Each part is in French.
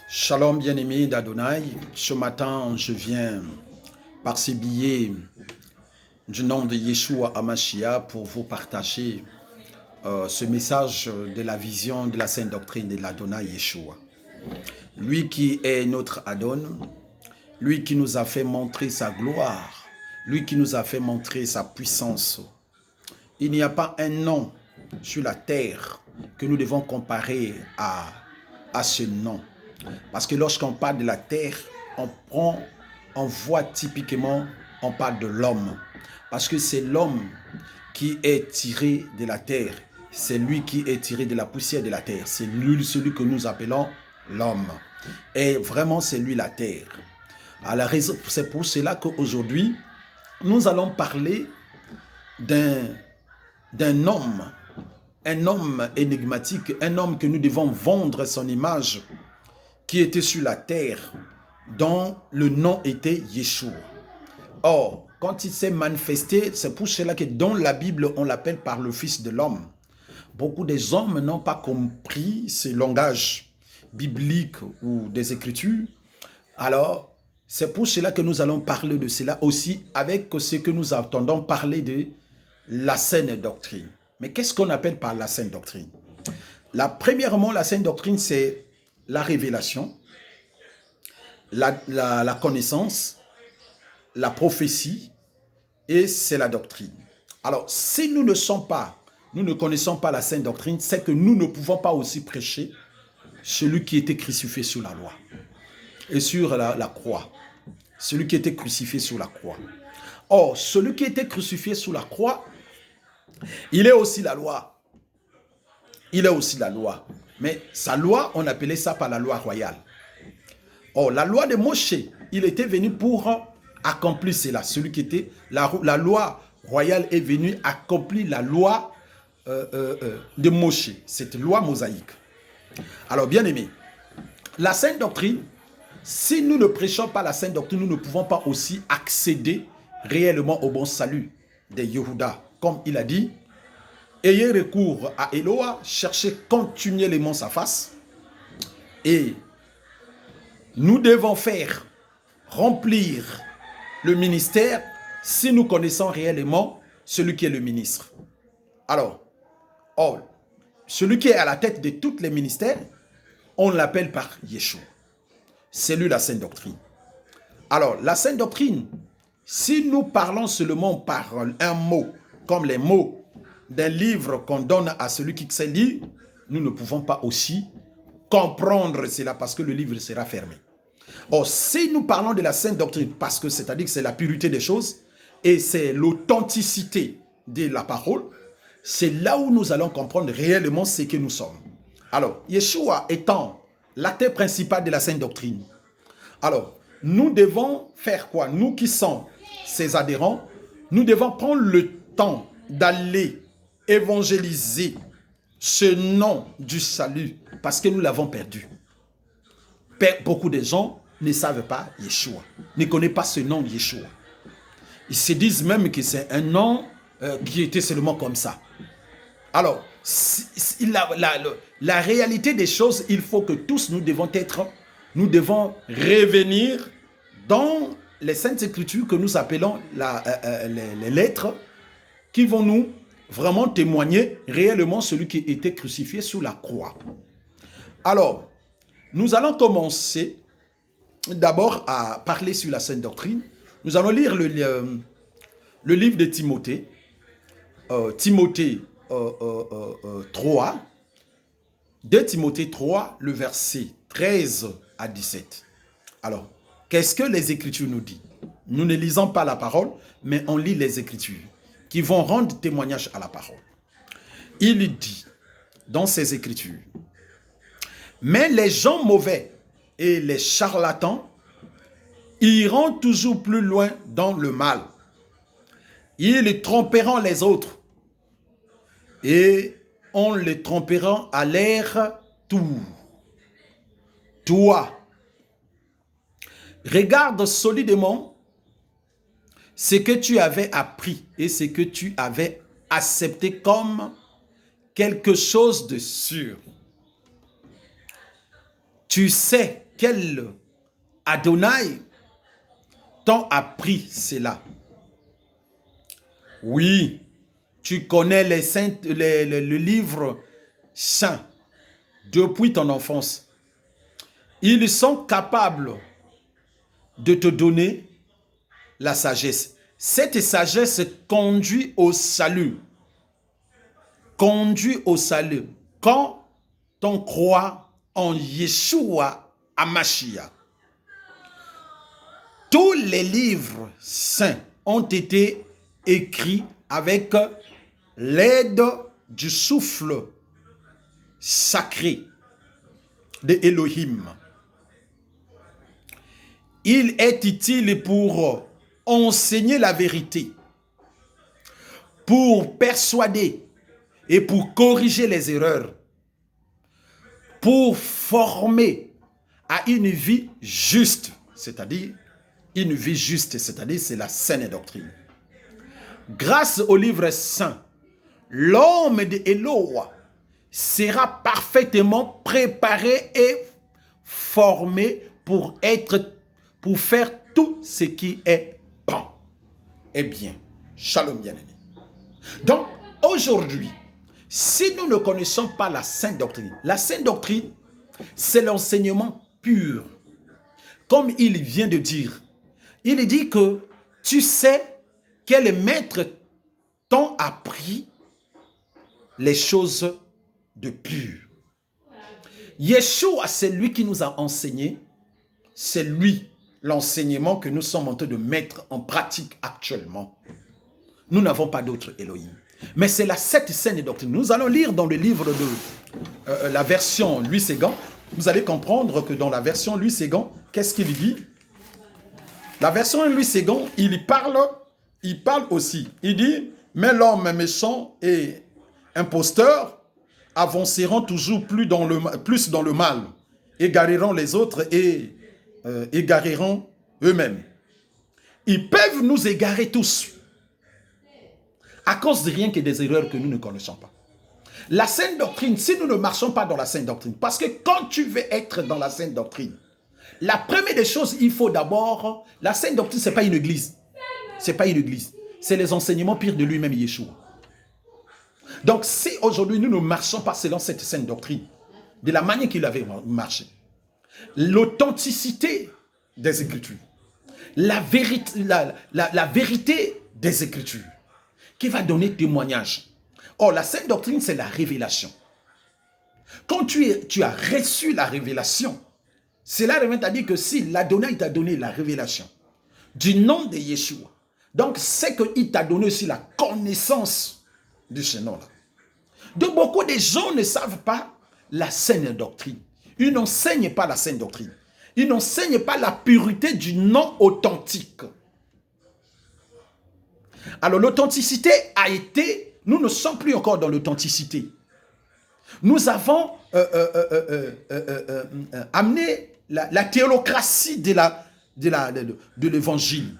Shalom bien-aimé d'Adonai, ce matin je viens par ces billets du nom de Yeshua Hamashia pour vous partager ce message de la vision de la sainte doctrine de l'Adonai Yeshua. Lui qui est notre Adon, lui qui nous a fait montrer sa gloire, lui qui nous a fait montrer sa puissance. Il n'y a pas un nom sur la terre que nous devons comparer à ce nom. Parce que lorsqu'on parle de la terre, on voit typiquement, on parle de l'homme. Parce que c'est l'homme qui est tiré de la terre. C'est lui qui est tiré de la poussière de la terre. C'est lui, celui que nous appelons l'homme. Et vraiment, c'est lui la terre. C'est pour cela qu'aujourd'hui, nous allons parler d'un homme. Un homme énigmatique, un homme que nous devons vendre son image, qui était sur la terre, dont le nom était Yeshua. Or, quand il s'est manifesté, c'est pour cela que dans la Bible, on l'appelle par le Fils de l'homme. Beaucoup des hommes n'ont pas compris ce langage biblique ou des Écritures. Alors, c'est pour cela que nous allons parler de cela aussi avec ce que nous entendons parler de la saine doctrine. Mais qu'est-ce qu'on appelle par la saine doctrine? Premièrement, la saine doctrine, c'est la révélation, la connaissance, la prophétie, et c'est la doctrine. Alors, si nous ne connaissons pas la sainte doctrine, c'est que nous ne pouvons pas aussi prêcher celui qui était crucifié sur la loi et sur la croix. Celui qui était crucifié sur la croix. Or, celui qui était crucifié sur la croix, il est aussi la loi. Il est aussi la loi. Mais sa loi, on appelait ça par la loi royale. Or, la loi de Moshe, il était venu pour accomplir cela. Celui qui était, la loi royale est venue accomplir la loi de Moshe, cette loi mosaïque. Alors, bien aimé, la sainte doctrine, si nous ne prêchons pas la sainte doctrine, nous ne pouvons pas aussi accéder réellement au bon salut des Yehuda. Comme il a dit, ayez recours à Eloah, cherchez continuellement sa face. Et nous devons faire remplir le ministère si nous connaissons réellement celui qui est le ministre. Alors, celui qui est à la tête de tous les ministères, on l'appelle par Yeshua. C'est lui la sainte doctrine. Alors, la sainte doctrine, si nous parlons seulement par un mot, comme les mots d'un livre qu'on donne à celui qui sait lire, nous ne pouvons pas aussi comprendre cela parce que le livre sera fermé. Or, si nous parlons de la sainte doctrine, parce que c'est-à-dire que c'est la pureté des choses et c'est l'authenticité de la parole, c'est là où nous allons comprendre réellement ce que nous sommes. Alors, Yeshua étant l'acteur principal de la sainte doctrine, alors, nous devons faire quoi? Nous qui sommes ses adhérents, nous devons prendre le temps d'aller évangéliser ce nom du salut parce que nous l'avons perdu. Beaucoup de gens ne savent pas Yeshua, ne connaissent pas ce nom de Yeshua. Ils se disent même que c'est un nom qui était seulement comme ça. Alors, la réalité des choses, il faut que tous nous devons revenir dans les Saintes Écritures que nous appelons les lettres qui vont nous vraiment témoigner réellement celui qui était crucifié sous la croix. Alors, nous allons commencer d'abord à parler sur la sainte doctrine. Nous allons lire le livre de Timothée, Timothée 3, 2 Timothée 3, le verset 13 à 17. Alors, qu'est-ce que les Écritures nous disent? Nous ne lisons pas la parole, mais on lit les Écritures qui vont rendre témoignage à la parole. Il dit dans ces Écritures, mais les gens mauvais et les charlatans iront toujours plus loin dans le mal. Ils tromperont les autres et on les trompera à leur tour. Toi, regarde solidement ce que tu avais appris et ce que tu avais accepté comme quelque chose de sûr. Tu sais quel Adonai t'ont appris cela? Oui, tu connais le livre saint depuis ton enfance. Ils sont capables de te donner la sagesse. Cette sagesse conduit au salut. Conduit au salut. Quand on croit en Yeshua HaMashiach. Tous les livres saints ont été écrits avec l'aide du souffle sacré de Elohim. Il est utile pour enseigner la vérité, pour persuader et pour corriger les erreurs, pour former à une vie juste, c'est-à-dire une vie juste, c'est-à-dire c'est la saine doctrine. Grâce au livre saint, l'homme de Eloah sera parfaitement préparé et formé pour faire tout ce qui est bon et bien. Shalom bien-aimé. Donc, aujourd'hui, si nous ne connaissons pas la sainte doctrine, c'est l'enseignement pur. Comme il vient de dire, il dit que tu sais quel maître t'ont appris les choses de pur. Yeshua, c'est lui qui nous a enseigné, c'est lui l'enseignement que nous sommes en train de mettre en pratique actuellement. Nous n'avons pas d'autre Elohim. Mais c'est cette saine doctrine. Nous allons lire dans le livre de la version Louis Ségan. Vous allez comprendre que dans la version Louis Ségan, qu'est-ce qu'il dit? La version Louis Ségan, il parle aussi. Il dit, mais l'homme méchant et imposteur avanceront toujours plus dans le mal, égareront les autres et égareront eux-mêmes. Ils peuvent nous égarer tous à cause de rien que des erreurs que nous ne connaissons pas. La sainte doctrine, si nous ne marchons pas dans la sainte doctrine, parce que quand tu veux être dans la sainte doctrine, la première des choses, il faut d'abord, la sainte doctrine, ce n'est pas une église. Ce n'est pas une église. C'est les enseignements pires de lui-même, Yeshua. Donc, si aujourd'hui nous ne marchons pas selon cette sainte doctrine, de la manière qu'il avait marché, l'authenticité des Écritures, la vérité des Écritures, qui va donner témoignage. Or, la sainte doctrine, c'est la révélation. Quand tu as reçu la révélation, cela revient à dire que si l'Adonai t'a donné la révélation du nom de Yeshua, donc c'est qu'il t'a donné aussi la connaissance de ce nom-là. Donc beaucoup de gens ne savent pas la saine doctrine. Ils n'enseignent pas la saine doctrine. Ils n'enseignent pas la pureté du nom authentique. Alors l'authenticité a été, nous ne sommes plus encore dans l'authenticité. Nous avons amené la théolocratie de l'évangile.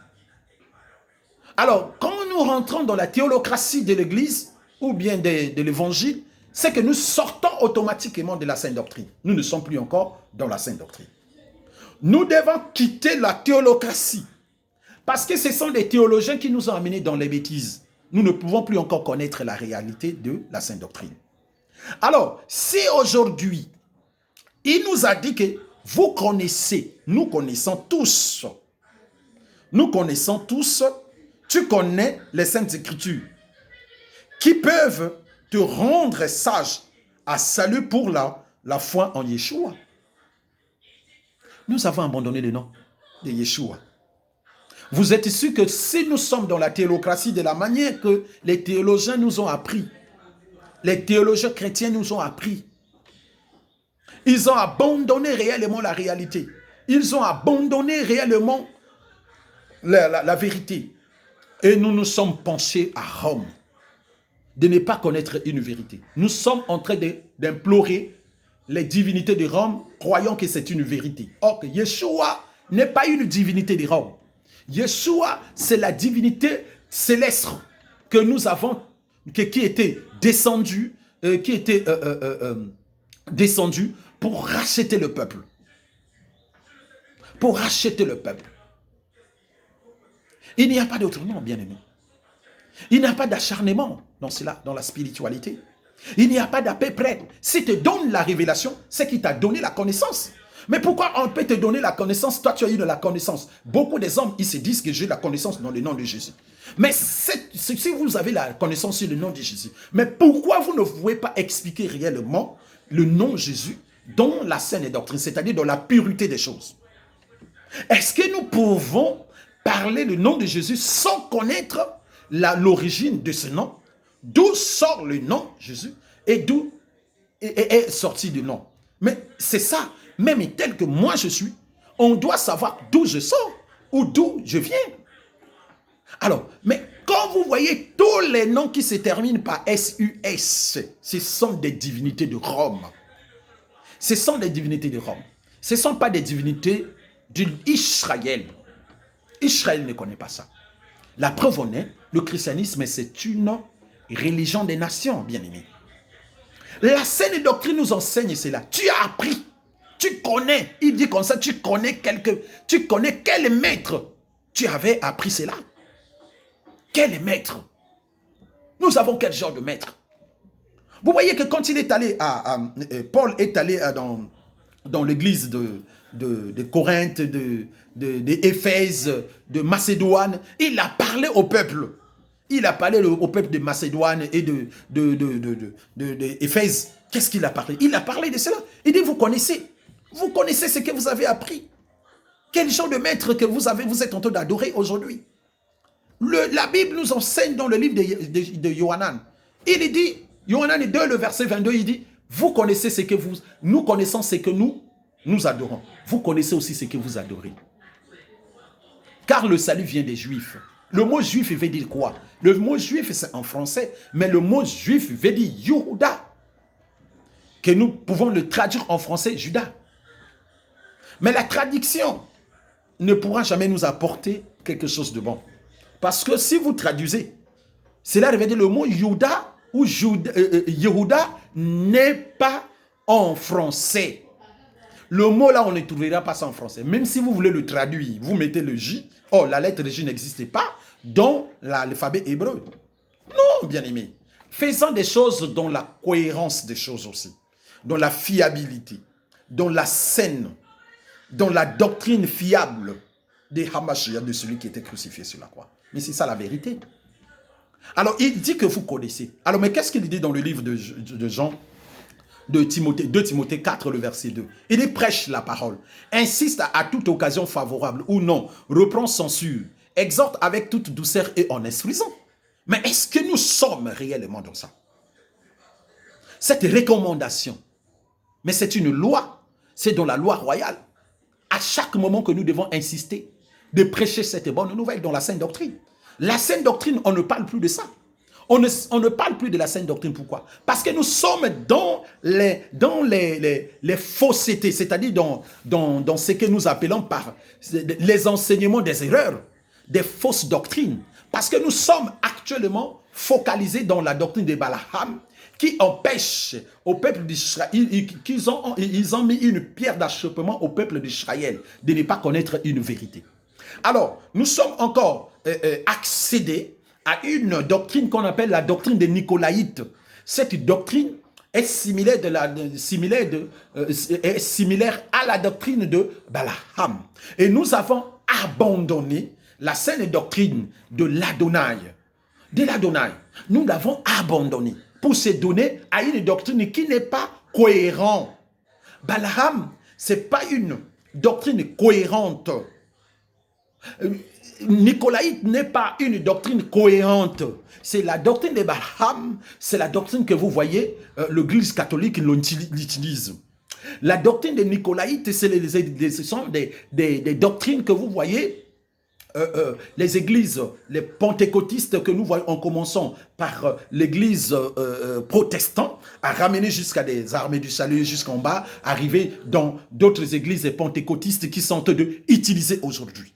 Alors, quand nous rentrons dans la théolocratie de l'église ou bien de l'évangile, c'est que nous sortons automatiquement de la sainte doctrine. Nous ne sommes plus encore dans la sainte doctrine. Nous devons quitter la théolocratie. Parce que ce sont les théologiens qui nous ont amenés dans les bêtises. Nous ne pouvons plus encore connaître la réalité de la sainte doctrine. Alors, si aujourd'hui, il nous a dit que vous connaissez, nous connaissons tous, tu connais les Saintes Écritures qui peuvent te rendre sage à salut pour la foi en Yeshua. Nous avons abandonné le nom de Yeshua. Vous êtes sûr que si nous sommes dans la théolocratie de la manière que les théologiens nous ont appris, les théologiens chrétiens nous ont appris, ils ont abandonné réellement la réalité. Ils ont abandonné réellement la vérité. Et nous nous sommes penchés à Rome de ne pas connaître une vérité. Nous sommes en train d'implorer les divinités de Rome, croyant que c'est une vérité. Or, Yeshua n'est pas une divinité de Rome. Yeshua, c'est la divinité céleste que nous avons, qui était descendue, pour racheter le peuple. pour racheter le peuple. Il n'y a pas d'autre nom, bien-aimé. Il n'y a pas d'acharnement dans cela, dans la spiritualité. Il n'y a pas d'à peu près. Si te donne la révélation, c'est qu'il t'a donné la connaissance. Mais pourquoi on peut te donner la connaissance? Toi, tu as eu de la connaissance. Beaucoup des hommes, ils se disent que j'ai la connaissance dans le nom de Jésus. Mais si vous avez la connaissance sur le nom de Jésus, mais pourquoi vous ne pouvez pas expliquer réellement le nom de Jésus dans la saine doctrine, c'est-à-dire dans la pureté des choses? Est-ce que nous pouvons parler le nom de Jésus sans connaître l'origine de ce nom? D'où sort le nom Jésus et d'où est sorti le nom? Mais c'est ça. Même tel que moi je suis, on doit savoir d'où je sors ou d'où je viens. Alors, mais quand vous voyez tous les noms qui se terminent par S-U-S, ce sont des divinités de Rome. Ce sont des divinités de Rome. Ce ne sont pas des divinités d'Israël. Israël ne connaît pas ça. La preuve en est, le christianisme, c'est une religion des nations, bien-aimés. La saine doctrine nous enseigne cela. Tu as appris. Tu connais, il dit comme ça, tu connais quel maître tu avais appris cela. Quel maître? Nous avons quel genre de maître? Vous voyez que quand il est allé Paul est allé dans l'église de Corinthe, d'Éphèse, de Macédoine, il a parlé au peuple. Il a parlé au peuple de Macédoine et d'Éphèse. Qu'est-ce qu'il a parlé? Il a parlé de cela. Il dit, vous connaissez ce que vous avez appris. Quel genre de maître que vous êtes en train d'adorer aujourd'hui? La Bible nous enseigne dans le livre de Yohanan. Il dit, Yohanan 2, le verset 22, il dit, nous connaissons ce que nous adorons. Vous connaissez aussi ce que vous adorez. Car le salut vient des Juifs. Le mot juif veut dire quoi? Le mot juif, c'est en français, mais le mot juif veut dire Yehuda, que nous pouvons le traduire en français, Judas. Mais la traduction ne pourra jamais nous apporter quelque chose de bon. Parce que si vous traduisez, cela veut dire le mot Yehuda ou Yehuda n'est pas en français. Le mot là, on ne trouvera pas ça en français. Même si vous voulez le traduire, vous mettez le J. Oh, la lettre J n'existe pas dans l'alphabet hébreu. Non, bien aimé. Faisons des choses dans la cohérence des choses aussi. Dans la fiabilité. Dans la scène. Dans la doctrine fiable des Hamashiach, de celui qui était crucifié sur la croix. Mais c'est ça la vérité. Alors, il dit que vous connaissez. Alors, mais qu'est-ce qu'il dit dans le livre de Jean, de Timothée, 2 Timothée 4, le verset 2? Il dit, prêche la parole, insiste à toute occasion favorable ou non, reprend, censure, exhorte avec toute douceur et en instruisant. Mais est-ce que nous sommes réellement dans ça? Cette recommandation, mais c'est une loi, c'est dans la loi royale. À chaque moment que nous devons insister de prêcher cette bonne nouvelle dans la sainte doctrine. La sainte doctrine, on ne parle plus de ça. On ne parle plus de la sainte doctrine. Pourquoi? Parce que nous sommes dans les faussetés, c'est-à-dire dans ce que nous appelons par les enseignements des erreurs, des fausses doctrines. Parce que nous sommes actuellement focalisés dans la doctrine de Balaam, qui empêche au peuple d'Israël, ils ont mis une pierre d'achoppement au peuple d'Israël de ne pas connaître une vérité. Alors, nous sommes encore accédés à une doctrine qu'on appelle la doctrine des Nicolaïtes. Cette doctrine est similaire à la doctrine de Balaam. Et nous avons abandonné la saine doctrine de l'Adonai. Nous l'avons abandonnée pour se donner à une doctrine qui n'est pas cohérente. Balaam, ce n'est pas une doctrine cohérente. Nicolaïte n'est pas une doctrine cohérente. C'est la doctrine de Balaam, c'est la doctrine que vous voyez, l'Église catholique l'utilise. La doctrine des Nicolaïtes, ce sont des doctrines que vous voyez, les églises, les pentecôtistes que nous voyons en commençant par l'église protestante, à ramener jusqu'à des armées du salut jusqu'en bas, arriver dans d'autres églises pentecôtistes qui sont utilisées aujourd'hui.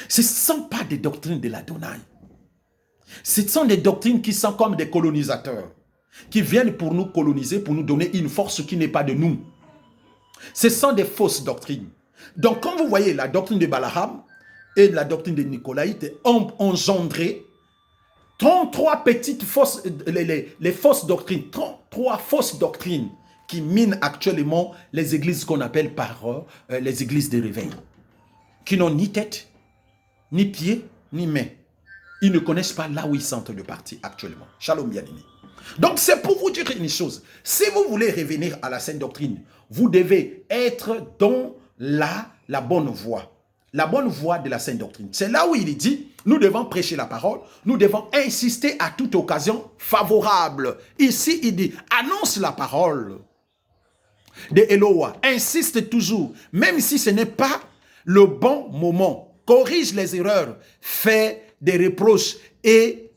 Ce ne sont pas des doctrines de l'Adonai. Ce sont des doctrines qui sont comme des colonisateurs, qui viennent pour nous coloniser, pour nous donner une force qui n'est pas de nous. Ce sont des fausses doctrines. Donc, quand vous voyez la doctrine de Balaam et la doctrine de Nicolaïte ont engendré 33 petites fausses, les fausses doctrines, 33 fausses doctrines qui minent actuellement les églises qu'on appelle par les églises de réveil, qui n'ont ni tête, ni pied, ni main. Ils ne connaissent pas là où ils sont de partir actuellement. Shalom bien-aimé. Donc c'est pour vous dire une chose. Si vous voulez revenir à la sainte doctrine, vous devez être dans la bonne voie. La bonne voie de la sainte doctrine. C'est là où il dit, nous devons prêcher la parole, nous devons insister à toute occasion favorable. Ici, il dit, annonce la parole de Eloah. Insiste toujours, même si ce n'est pas le bon moment. Corrige les erreurs, fait des reproches et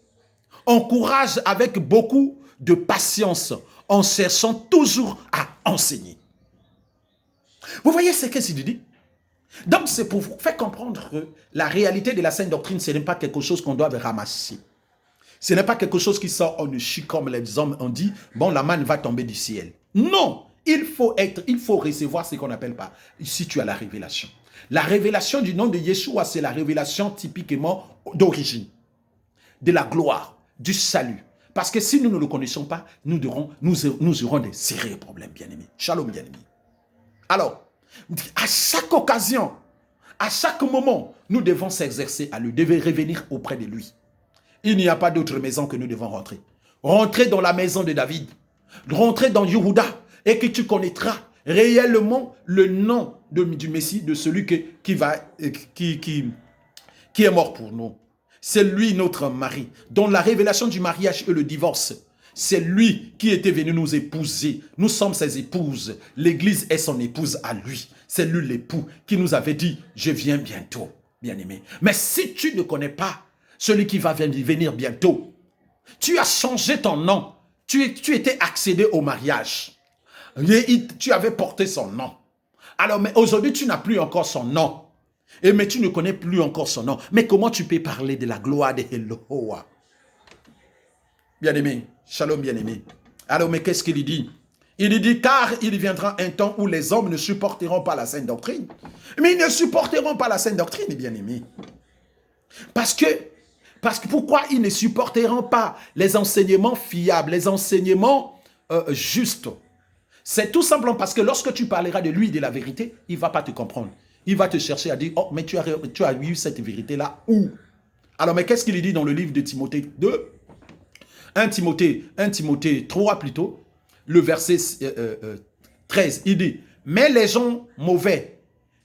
encourage avec beaucoup de patience en cherchant toujours à enseigner. Vous voyez ce que c'est dit? Donc c'est pour vous faire comprendre que la réalité de la sainte doctrine, ce n'est pas quelque chose qu'on doit ramasser. Ce n'est pas quelque chose qui sort en chie comme les hommes ont dit, bon la manne va tomber du ciel. Non, il faut recevoir ce qu'on appelle pas, ici tu as la révélation. La révélation du nom de Yeshua, c'est la révélation typiquement d'origine, de la gloire, du salut. Parce que si nous ne le connaissons pas, nous aurons des sérieux problèmes, bien-aimés. Shalom, bien-aimés. Alors, à chaque occasion, à chaque moment, nous devons s'exercer à lui, devons revenir auprès de lui. Il n'y a pas d'autre maison que nous devons rentrer. Rentrer dans la maison de David, rentrer dans Yehuda, et que tu connaîtras réellement le nom du Messie, de celui qui est mort pour nous. C'est lui notre mari, dont la révélation du mariage et le divorce. C'est lui qui était venu nous épouser. Nous sommes ses épouses. L'église est son épouse à lui. C'est lui l'époux qui nous avait dit, je viens bientôt, bien-aimé. Mais si tu ne connais pas celui qui va venir bientôt, tu as changé ton nom. Tu étais accédé au mariage. Et tu avais porté son nom. Alors, mais aujourd'hui, tu n'as plus encore son nom. Mais tu ne connais plus encore son nom. Mais comment tu peux parler de la gloire de Eloah? Bien-aimé, shalom bien-aimé. Alors, mais qu'est-ce qu'il dit? Il dit, car il viendra un temps où les hommes ne supporteront pas la sainte doctrine. Mais ils ne supporteront pas la sainte doctrine, bien-aimé. Parce que pourquoi ils ne supporteront pas les enseignements fiables, les enseignements justes? C'est tout simplement parce que lorsque tu parleras de lui et de la vérité, il ne va pas te comprendre. Il va te chercher à dire, oh, mais tu as eu cette vérité-là où? Alors, mais qu'est-ce qu'il dit dans le livre de Timothée 2? 1 Timothée 3 plutôt, le verset 13, il dit, mais les gens mauvais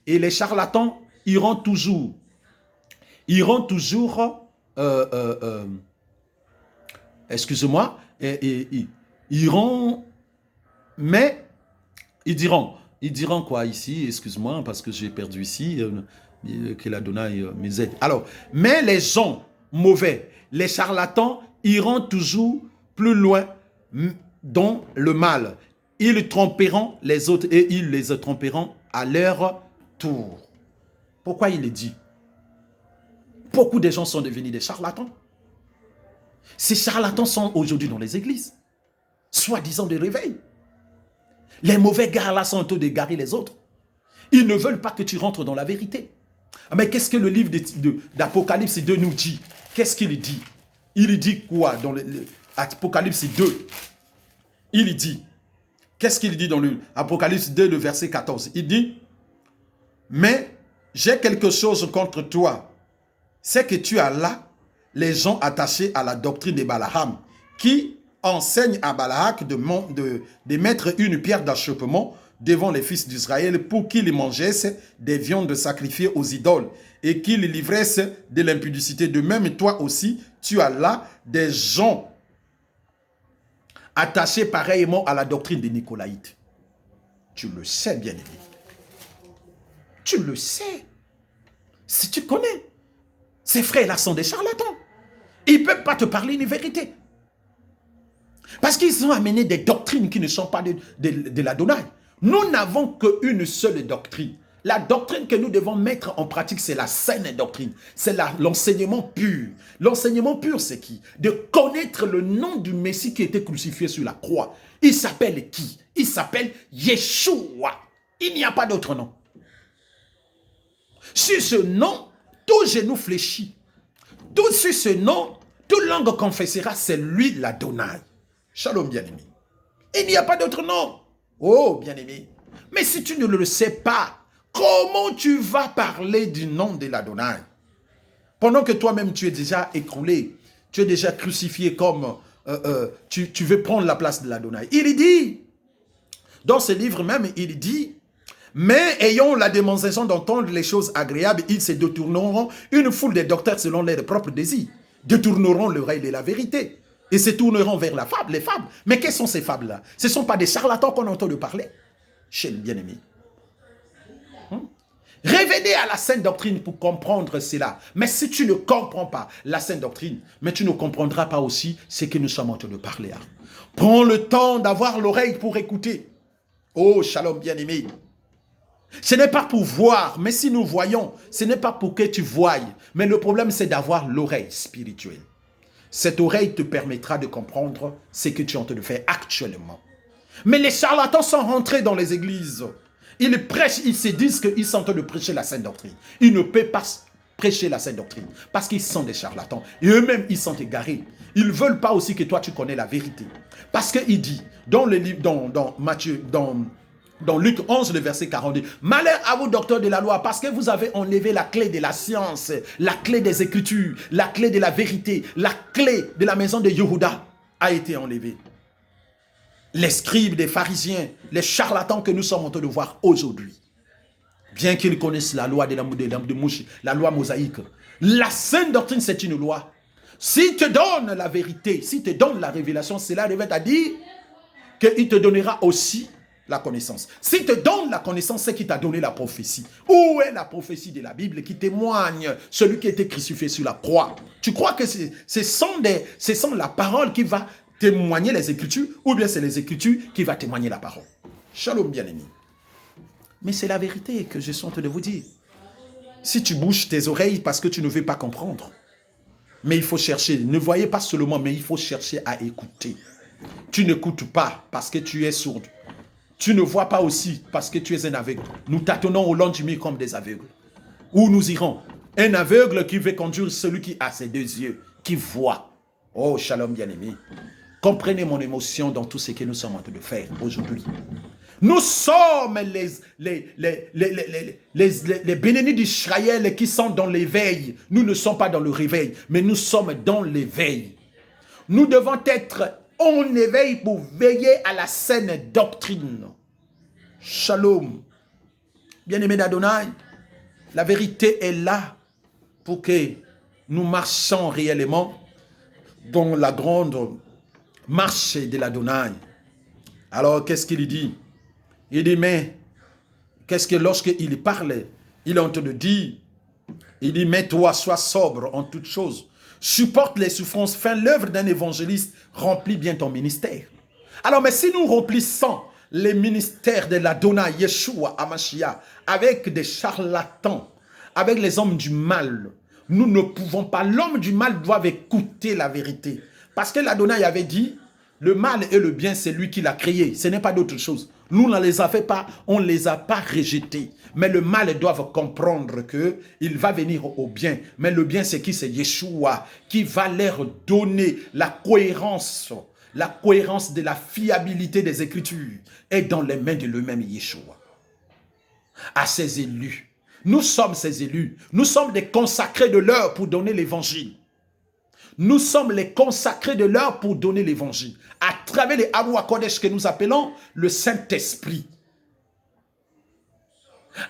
et les charlatans iront toujours, excusez-moi, iront, mais ils diront quoi ici, excuse-moi, parce que j'ai perdu ici, que l'Adonai mes aide. Alors, mais les gens mauvais, les charlatans, iront toujours plus loin dans le mal. Ils tromperont les autres et ils les tromperont à leur tour. Pourquoi il est dit? Beaucoup de gens sont devenus des charlatans. Ces charlatans sont aujourd'hui dans les églises, soi-disant de réveil. Les mauvais gars là sont en train d'égarer les autres. Ils ne veulent pas que tu rentres dans la vérité. Mais qu'est-ce que le livre d'Apocalypse 2 nous dit? Qu'est-ce qu'il dit? Il dit quoi dans l'Apocalypse 2? Il dit, qu'est-ce qu'il dit dans l'Apocalypse 2, le verset 14? Il dit, mais j'ai quelque chose contre toi. C'est que tu as là les gens attachés à la doctrine de Balaam, qui enseigne à Balak de mettre une pierre d'achoppement devant les fils d'Israël pour qu'ils mangeassent des viandes sacrifiées aux idoles et qu'ils livrassent de l'impudicité. De même, toi aussi, tu as là des gens attachés pareillement à la doctrine des Nicolaïtes. Tu le sais, bien-aimé. Tu le sais. Si tu connais, ces frères-là sont des charlatans. Ils ne peuvent pas te parler une vérité. Parce qu'ils ont amené des doctrines qui ne sont pas de l'Adonai. Nous n'avons qu'une seule doctrine. La doctrine que nous devons mettre en pratique, c'est la saine doctrine. C'est l'enseignement pur. L'enseignement pur, c'est qui? De connaître le nom du Messie qui a été crucifié sur la croix. Il s'appelle qui? Il s'appelle Yeshua. Il n'y a pas d'autre nom. Sur ce nom, tout genou fléchit. Tout sur ce nom, toute langue confessera, c'est lui l'Adonai. Shalom, bien-aimé. Il n'y a pas d'autre nom. Oh, bien-aimé. Mais si tu ne le sais pas, comment tu vas parler du nom de l'Adonai? Pendant que toi-même, tu es déjà écroulé, tu es déjà crucifié comme tu veux prendre la place de l'Adonai. Il dit, dans ce livre même, il dit, mais ayant la démonstration d'entendre les choses agréables, ils se détourneront, une foule de docteurs selon leurs propres désirs, détourneront l'oreille de la vérité et se tourneront vers la fable, les fables. Mais quelles sont ces fables-là? Ce ne sont pas des charlatans qu'on entend de parler chez le bien-aimé. Revenez à la sainte doctrine pour comprendre cela. Mais si tu ne comprends pas la sainte doctrine, mais tu ne comprendras pas aussi ce que nous sommes en train de parler. Prends le temps d'avoir l'oreille pour écouter. Oh, shalom bien-aimé. Ce n'est pas pour voir, mais si nous voyons, ce n'est pas pour que tu voies. Mais le problème, c'est d'avoir l'oreille spirituelle. Cette oreille te permettra de comprendre ce que tu es en train de faire actuellement. Mais les charlatans sont rentrés dans les églises. Ils prêchent, ils se disent qu'ils sont en train de prêcher la sainte doctrine. Ils ne peuvent pas prêcher la sainte doctrine parce qu'ils sont des charlatans. Et eux-mêmes, ils sont égarés. Ils ne veulent pas aussi que toi, tu connais la vérité. Parce qu'il dit, dans le livre, dans Matthieu, dans Luc 11, le verset 42, « Malheur à vous, docteurs de la loi, parce que vous avez enlevé la clé de la science, la clé des Écritures, la clé de la vérité, la clé de la maison de Yehuda a été enlevée. » Les scribes des pharisiens, les charlatans que nous sommes en train de voir aujourd'hui, bien qu'ils connaissent la loi de Mouche, la loi mosaïque, la sainte doctrine, c'est une loi. S'il te donne la vérité, s'il te donne la révélation, cela revient à dire qu'il te donnera aussi la connaissance. S'il te donne la connaissance, c'est qu'il t'a donné la prophétie. Où est la prophétie de la Bible qui témoigne celui qui a été crucifié sur la croix? Tu crois que ce sont la parole qui va témoigner les Écritures, ou bien c'est les Écritures qui va témoigner la parole? Shalom, bien-aimé. Mais c'est la vérité que je suis en train de vous dire. Si tu bouges tes oreilles parce que tu ne veux pas comprendre, mais il faut chercher. Ne voyez pas seulement, mais il faut chercher à écouter. Tu n'écoutes pas parce que tu es sourd. Tu ne vois pas aussi parce que tu es un aveugle. Nous tâtonnons au long du mur comme des aveugles. Où nous irons? Un aveugle qui veut conduire celui qui a ses deux yeux, qui voit. Oh, shalom, bien-aimé. Comprenez mon émotion dans tout ce que nous sommes en train de faire aujourd'hui. Nous sommes les bénénis d'Israël qui sont dans l'éveil. Nous ne sommes pas dans le réveil, mais nous sommes dans l'éveil. Nous devons être en éveil pour veiller à la saine doctrine. Shalom. Bien-aimé d'Adonai, la vérité est là pour que nous marchions réellement dans la grande marche de l'Adonai. Alors, qu'est-ce qu'il dit? Il dit, mais, qu'est-ce que lorsqu'il parle, il est en train de dire, il dit, mais toi, sois sobre en toutes choses. Supporte les souffrances, fais l'œuvre d'un évangéliste, remplis bien ton ministère. Alors, mais si nous remplissons les ministères de l'Adonai, Yeshua, Hamashiach, avec des charlatans, avec les hommes du mal, nous ne pouvons pas. L'homme du mal doit écouter la vérité. Parce que l'Adonai avait dit, le mal et le bien, c'est lui qui l'a créé. Ce n'est pas d'autre chose. Nous ne les avons pas, on ne les a pas rejetés. Mais le mal doit comprendre qu'il va venir au bien. Mais le bien, c'est qui? C'est Yeshua qui va leur donner la cohérence de la fiabilité des Écritures est dans les mains de lui-même Yeshua. À ses élus. Nous sommes ses élus. Nous sommes des consacrés de l'heure pour donner l'évangile. Nous sommes les consacrés de l'heure pour donner l'évangile. À travers les Arou HaKodesh que nous appelons le Saint-Esprit.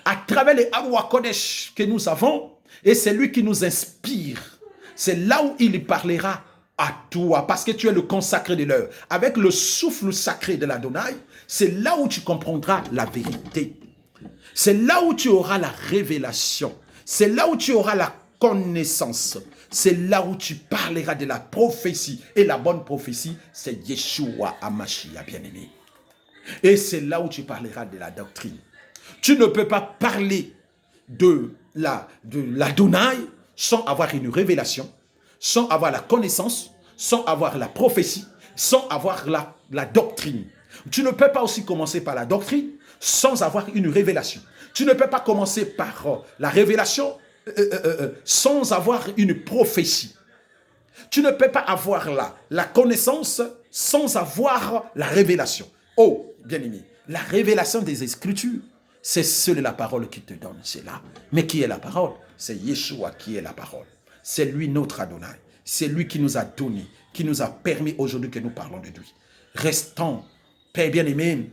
À travers les Arou HaKodesh que nous avons, et c'est lui qui nous inspire. C'est là où il parlera à toi, parce que tu es le consacré de l'heure. Avec le souffle sacré de l'Adonai, c'est là où tu comprendras la vérité. C'est là où tu auras la révélation. C'est là où tu auras la connaissance. C'est là où tu parleras de la prophétie. Et la bonne prophétie, c'est Yeshua Hamashiach, bien-aimé. Et c'est là où tu parleras de la doctrine. Tu ne peux pas parler de l'Adonai sans avoir une révélation, sans avoir la connaissance, sans avoir la prophétie, sans avoir la doctrine. Tu ne peux pas aussi commencer par la doctrine sans avoir une révélation. Tu ne peux pas commencer par la révélation sans avoir une prophétie. Tu ne peux pas avoir la connaissance sans avoir la révélation. Oh, bien-aimé, la révélation des Écritures, c'est seule la parole qui te donne cela. Mais qui est la parole? C'est Yeshua qui est la parole. C'est lui notre Adonai. C'est lui qui nous a donné, qui nous a permis aujourd'hui que nous parlons de lui. Restons, Père bien-aimé,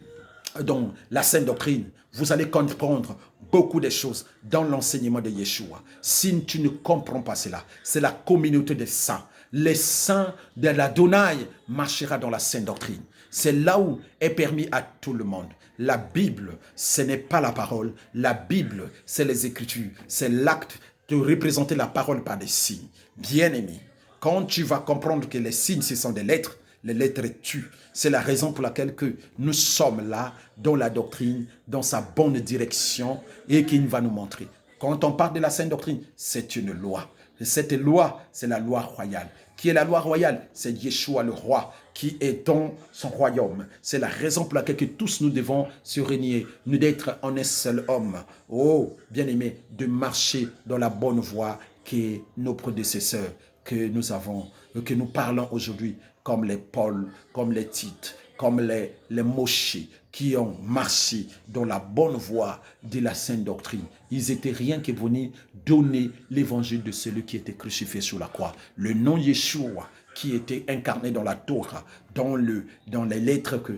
dans la sainte doctrine. Vous allez comprendre beaucoup de choses dans l'enseignement de Yeshua. Si tu ne comprends pas cela, c'est la communauté des saints. Les saints de l'Adonai marchera dans la sainte doctrine. C'est là où est permis à tout le monde. La Bible, ce n'est pas la parole. La Bible, c'est les Écritures. C'est l'acte de représenter la parole par des signes. Bien-aimé, quand tu vas comprendre que les signes, ce sont des lettres, les lettres tuent. C'est la raison pour laquelle que nous sommes là, dans la doctrine, dans sa bonne direction, et qu'il va nous montrer. Quand on parle de la sainte doctrine, c'est une loi. Et cette loi, c'est la loi royale. Qui est la loi royale? C'est Yeshua le roi, qui est dans son royaume. C'est la raison pour laquelle que tous nous devons se régner, nous d'être en un seul homme. Oh, bien-aimé, de marcher dans la bonne voie que nos prédécesseurs, que nous avons, que nous parlons aujourd'hui, comme les Paul, comme les Tite, comme les Moshe, qui ont marché dans la bonne voie de la sainte doctrine. Ils étaient rien que venus donner l'évangile de celui qui était crucifié sur la croix. Le nom Yeshua, qui était incarné dans la Torah, dans les lettres que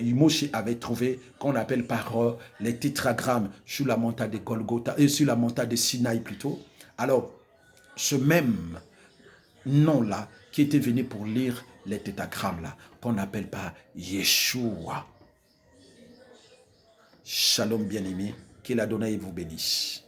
Moshe avait trouvées, qu'on appelle par les tétragrammes sur la montagne de Golgotha, sur la montagne de Sinaï plutôt. Alors, ce même nom-là, qui était venu pour lire les tétragrammes-là, qu'on n'appelle pas Yeshua. Shalom bien-aimé, que l'Adonai vous bénisse.